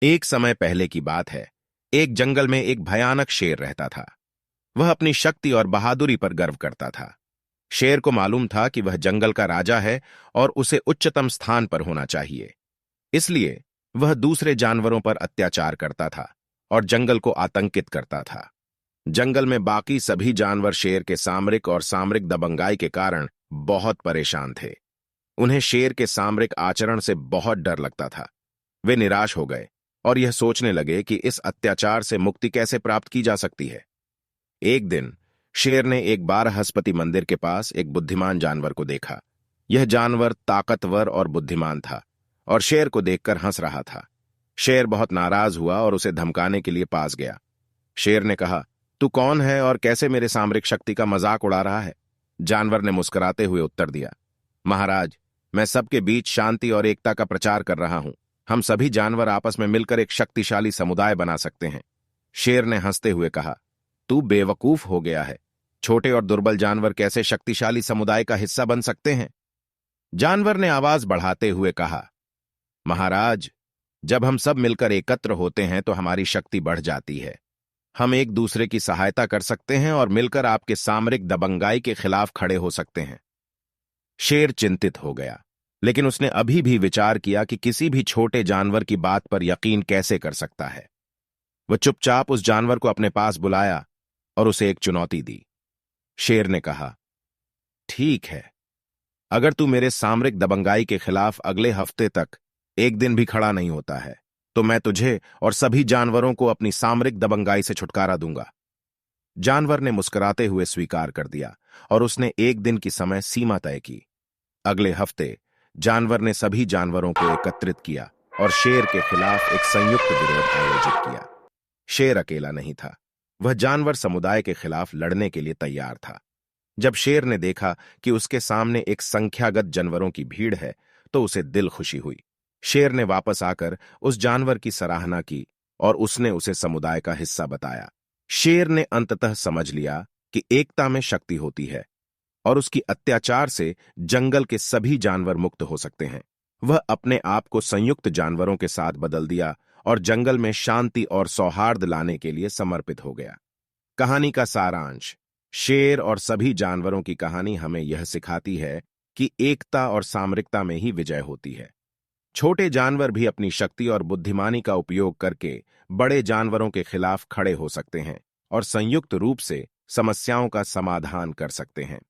एक समय पहले की बात है। एक जंगल में एक भयानक शेर रहता था। वह अपनी शक्ति और बहादुरी पर गर्व करता था। शेर को मालूम था कि वह जंगल का राजा है और उसे उच्चतम स्थान पर होना चाहिए। इसलिए वह दूसरे जानवरों पर अत्याचार करता था और जंगल को आतंकित करता था। जंगल में बाकी सभी जानवर शेर के सामरिक और सामरिक दबंगाई के कारण बहुत परेशान थे। उन्हें शेर के सामरिक आचरण से बहुत डर लगता था। वे निराश हो गए और यह सोचने लगे कि इस अत्याचार से मुक्ति कैसे प्राप्त की जा सकती है। एक दिन शेर ने एक बारहस्पति मंदिर के पास एक बुद्धिमान जानवर को देखा। यह जानवर ताकतवर और बुद्धिमान था और शेर को देखकर हंस रहा था। शेर बहुत नाराज हुआ और उसे धमकाने के लिए पास गया। शेर ने कहा, तू कौन है और कैसे मेरे सामरिक शक्ति का मजाक उड़ा रहा है? जानवर ने मुस्कुराते हुए उत्तर दिया, महाराज, मैं सबके बीच शांति और एकता का प्रचार कर रहा हूं। हम सभी जानवर आपस में मिलकर एक शक्तिशाली समुदाय बना सकते हैं। शेर ने हंसते हुए कहा, तू बेवकूफ हो गया है। छोटे और दुर्बल जानवर कैसे शक्तिशाली समुदाय का हिस्सा बन सकते हैं? जानवर ने आवाज बढ़ाते हुए कहा, महाराज, जब हम सब मिलकर एकत्र होते हैं तो हमारी शक्ति बढ़ जाती है। हम एक दूसरे की सहायता कर सकते हैं और मिलकर आपके सामरिक दबंगाई के खिलाफ खड़े हो सकते हैं। शेर चिंतित हो गया, लेकिन उसने अभी भी विचार किया कि किसी भी छोटे जानवर की बात पर यकीन कैसे कर सकता है। वह चुपचाप उस जानवर को अपने पास बुलाया और उसे एक चुनौती दी। शेर ने कहा, ठीक है, अगर तू मेरे सामरिक दबंगाई के खिलाफ अगले हफ्ते तक एक दिन भी खड़ा नहीं होता है तो मैं तुझे और सभी जानवरों को अपनी सामरिक दबंगाई से छुटकारा दूंगा। जानवर ने मुस्कुराते हुए स्वीकार कर दिया और उसने एक दिन की समय सीमा तय की। अगले हफ्ते जानवर ने सभी जानवरों को एकत्रित किया और शेर के खिलाफ एक संयुक्त विरोध आयोजित किया। शेर अकेला नहीं था, वह जानवर समुदाय के खिलाफ लड़ने के लिए तैयार था। जब शेर ने देखा कि उसके सामने एक संख्यागत जानवरों की भीड़ है तो उसे दिल खुशी हुई। शेर ने वापस आकर उस जानवर की सराहना की और उसने उसे समुदाय का हिस्सा बताया। शेर ने अंततः समझ लिया कि एकता में शक्ति होती है और उसकी अत्याचार से जंगल के सभी जानवर मुक्त हो सकते हैं। वह अपने आप को संयुक्त जानवरों के साथ बदल दिया और जंगल में शांति और सौहार्द लाने के लिए समर्पित हो गया। कहानी का सारांश। शेर और सभी जानवरों की कहानी हमें यह सिखाती है कि एकता और सामरिकता में ही विजय होती है। छोटे जानवर भी अपनी शक्ति और बुद्धिमानी का उपयोग करके बड़े जानवरों के खिलाफ खड़े हो सकते हैं और संयुक्त रूप से समस्याओं का समाधान कर सकते हैं।